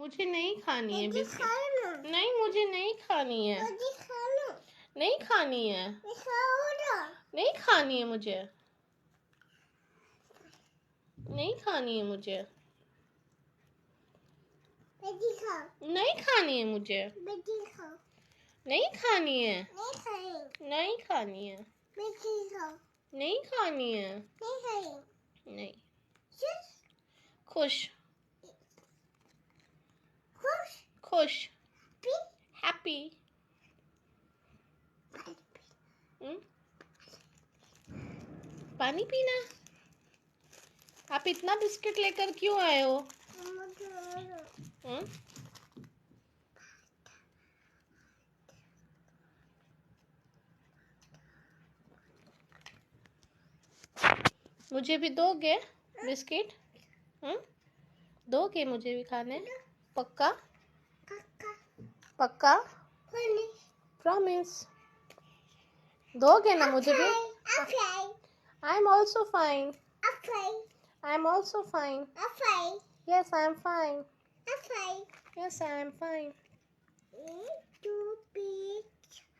मुझे नहीं खानी है मुझे बिस्किट। खाना। नहीं, मुझे नहीं खानी है। मुझे खाना। नहीं खानी है। नहीं खानी है मुझे। नहीं खानी है मुझे। नहीं खानी है मुझे। नहीं खानी है। नहीं खानी है। नहीं खानी है। नहीं। खुश। खुश। हैप्पी। पानी पीना। आप इतना बिस्किट लेकर क्यों आए हो? मुझे भी दोगे बिस्किट? दोगे मुझे भी खाने? पक्का? पक्का? प्रॉमिस? दोगे ना मुझे भी? I am also fine. I am also fine. Yes, I am fine. Yes, I am fine.